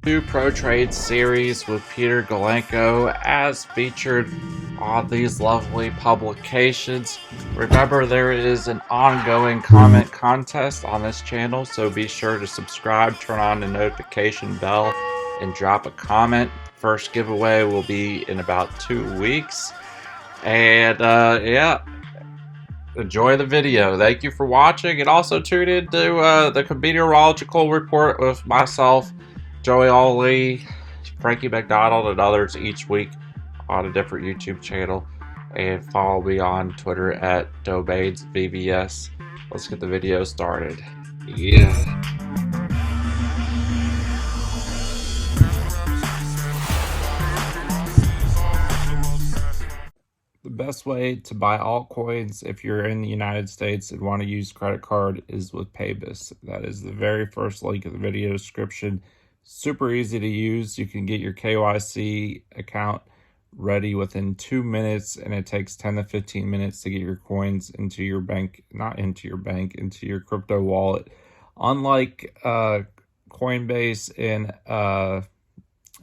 New Pro Trade series with Peter Galenko as featured on these lovely publications. Remember, there is an ongoing comment contest on this channel, so be sure to subscribe, turn on the notification bell, and drop a comment. First giveaway will be in about 2 weeks. And yeah, enjoy the video. Thank you for watching, and also tune in to the Meteorological Report with myself, Joey Ali, Frankie McDonald, and others each week on a different YouTube channel. And follow me on Twitter at DomainsVBS. Let's get the video started. Yeah. The best way to buy altcoins if you're in the United States and want to use credit card is with Paybis. That is the very first link in the video description. Super easy to use. You can get your KYC account ready within 2 minutes, and it takes 10 to 15 minutes to get your coins into your bank, not into your bank, into your crypto wallet. Unlike Coinbase and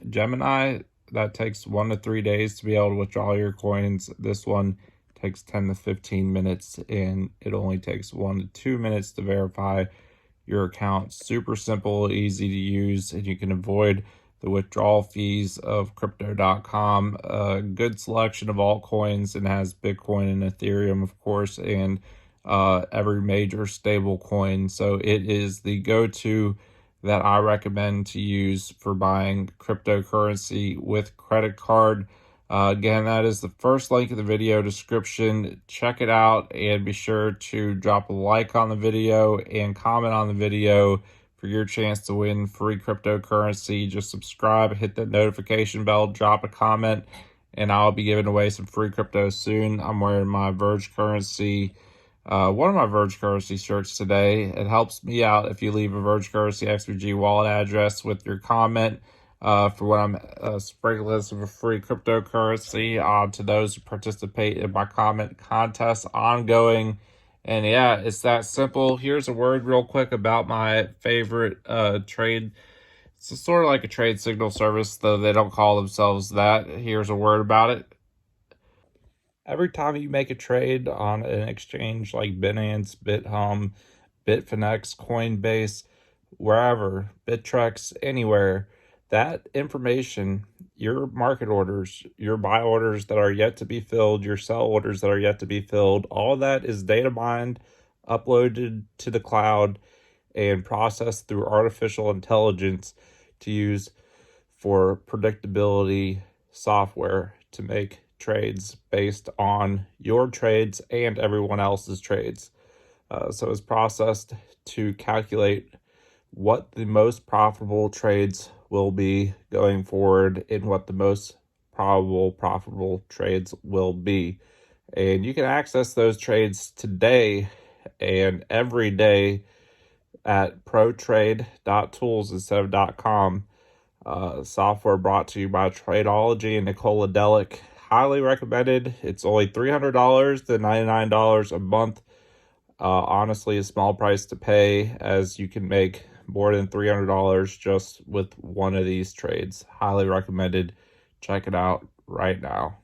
Gemini, that takes 1 to 3 days to be able to withdraw your coins. This one takes 10 to 15 minutes, and it only takes 1 to 2 minutes to verify your account. Super simple, easy to use, and you can avoid the withdrawal fees of Crypto.com. A good selection of altcoins, and has Bitcoin and Ethereum, of course, and every major stable coin. So it is the go-to that I recommend to use for buying cryptocurrency with credit card. Again, that is the first link in the video description. Check it out, and be sure to drop a like on the video and comment on the video for your chance to win free cryptocurrency. Just subscribe, hit that notification bell, drop a comment, and I'll be giving away some free crypto soon. I'm wearing my Verge currency, one of my Verge currency shirts today. It helps me out if you leave a Verge currency XVG wallet address with your comment for when I'm sprinkling some free cryptocurrency to those who participate in my comment contest ongoing. And yeah, it's that simple. Here's a word real quick about my favorite trade. It's sort of like a trade signal service, though they don't call themselves that. Here's a word about it. Every time you make a trade on an exchange like Binance, BitHum, Bitfinex, Coinbase, wherever, Bittrex, anywhere, that information, your market orders, your buy orders that are yet to be filled, your sell orders that are yet to be filled, all that is data mined, uploaded to the cloud, and processed through artificial intelligence to use for predictability software to make trades based on your trades and everyone else's trades. So it's processed to calculate what the most profitable trades will be going forward and what the most probable profitable trades will be. And you can access those trades today and every day at protrade.tools instead of .com. Software brought to you by Tradeology and Nicola Delic. Highly recommended. It's only $300 to $99 a month. Honestly, a small price to pay, as you can make more than $300 just with one of these trades. Highly recommended. Check it out right now.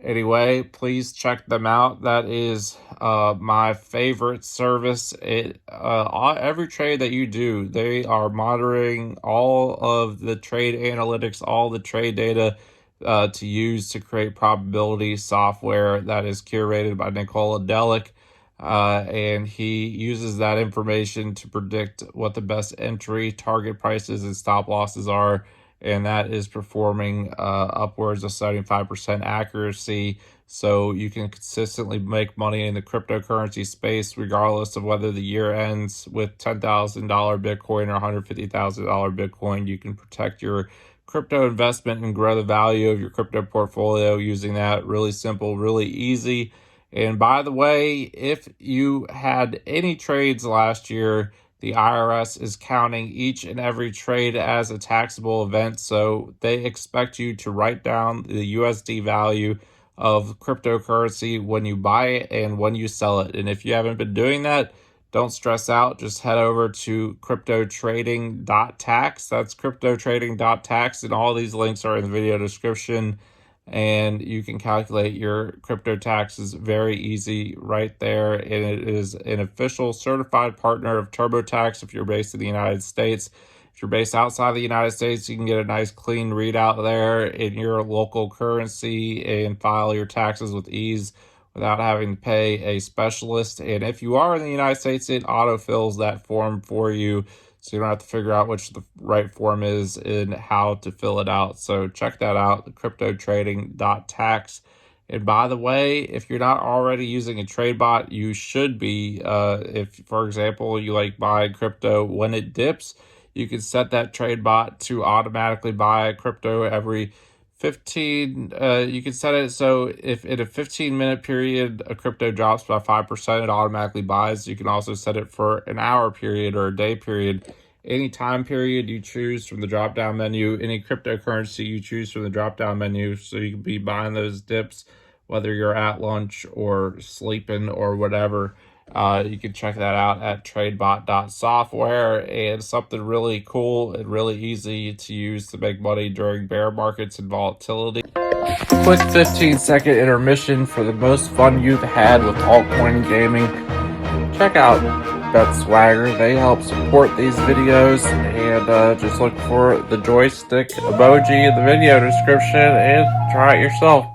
Anyway, please check them out. That is my favorite service. Every trade that you do, they are monitoring all of the trade analytics, all the trade data to use to create probability software that is curated by Nicola Delic. And he uses that information to predict what the best entry, target prices, and stop losses are. And that is performing upwards of 75% accuracy. So you can consistently make money in the cryptocurrency space, regardless of whether the year ends with $10,000 Bitcoin or $150,000 Bitcoin. You can protect your crypto investment and grow the value of your crypto portfolio using that. Really simple, really easy. And by the way, if you had any trades last year, the IRS is counting each and every trade as a taxable event, so they expect you to write down the USD value of cryptocurrency when you buy it and when you sell it. And if you haven't been doing that, don't stress out. Just head over to CryptoTrading.Tax. That's CryptoTrading.Tax, and all these links are in the video description. And you can calculate your crypto taxes very easy right there. And it is an official certified partner of TurboTax if you're based in the United States. If you're based outside the United States, you can get a nice clean readout there in your local currency and file your taxes with ease without having to pay a specialist. And if you are in the United States, it autofills that form for you, so you don't have to figure out which the right form is and how to fill it out. So check that out, the CryptoTrading.Tax. And by the way, if you're not already using a TradeBot, you should be. If, for example, you like buying crypto when it dips, you can set that TradeBot to automatically buy crypto every 15. You can set it so if in a 15-minute period a crypto drops by 5%, it automatically buys. You can also set it for an hour period or a day period. Any time period you choose from the drop down menu, any cryptocurrency you choose from the drop down menu, so you can be buying those dips whether you're at lunch or sleeping or whatever. You can check that out at TradeBot.Software, and something really cool and really easy to use to make money during bear markets and volatility. Quick 15-second intermission for the most fun you've had with altcoin gaming. Check out BetSwagger. They help support these videos, and just look for the joystick emoji in the video description and try it yourself.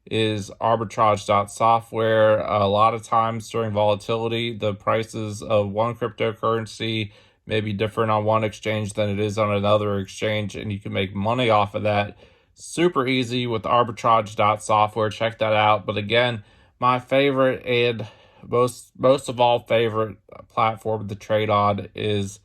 Is arbitrage.software. A lot of times during volatility, the prices of one cryptocurrency may be different on one exchange than it is on another exchange, and you can make money off of that super easy with arbitrage.software. Check that out. But again, my favorite and most of all favorite platform to trade on is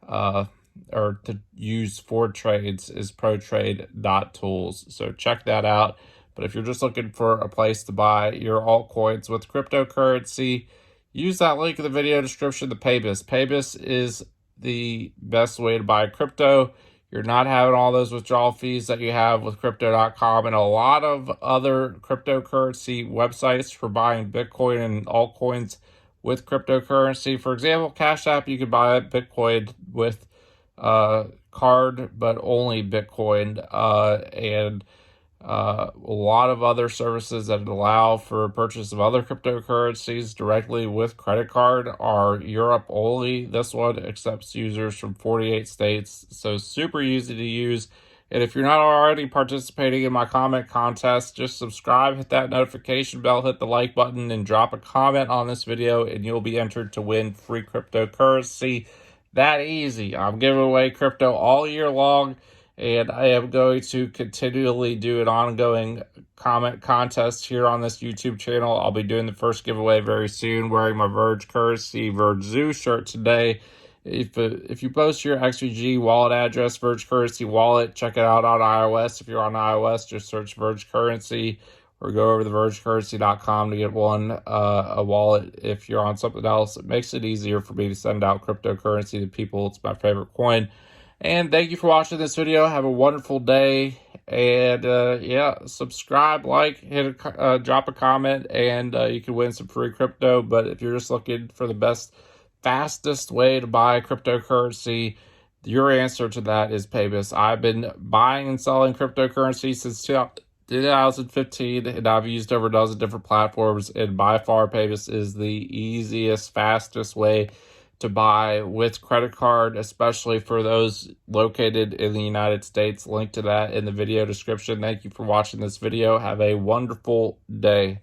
or to use for trades is protrade.tools. So check that out. But if you're just looking for a place to buy your altcoins with cryptocurrency, use that link in the video description to Paybis. Paybis is the best way to buy crypto. You're not having all those withdrawal fees that you have with crypto.com and a lot of other cryptocurrency websites for buying Bitcoin and altcoins with cryptocurrency. For example, Cash App, you can buy Bitcoin with card, but only Bitcoin, and a lot of other services that allow for purchase of other cryptocurrencies directly with credit card are Europe only. This one accepts users from 48 states, so super easy to use. And if you're not already participating in my comment contest, just subscribe, hit that notification bell, hit the like button, and drop a comment on this video, and you'll be entered to win free cryptocurrency. That easy. I'm giving away crypto all year long, and I am going to continually do an ongoing comment contest here on this YouTube channel. I'll be doing the first giveaway very soon, wearing my Verge currency, Verge Zoo shirt today. If you post your XVG wallet address, Verge Currency Wallet, check it out on iOS. If you're on iOS, just search Verge Currency or go over to vergecurrency.com to get a wallet. If you're on something else, it makes it easier for me to send out cryptocurrency to people. It's my favorite coin. And thank you for watching this video. Have a wonderful day. And yeah, subscribe, like, drop a comment, and you can win some free crypto. But if you're just looking for the fastest way to buy cryptocurrency, your answer to that is Paybis. I've been buying and selling cryptocurrency since 2015, and I've used over a dozen different platforms, and by far Paybis is the easiest, fastest way to buy with credit card, especially for those located in the United States. Link to that in the video description. Thank you for watching this video. Have a wonderful day.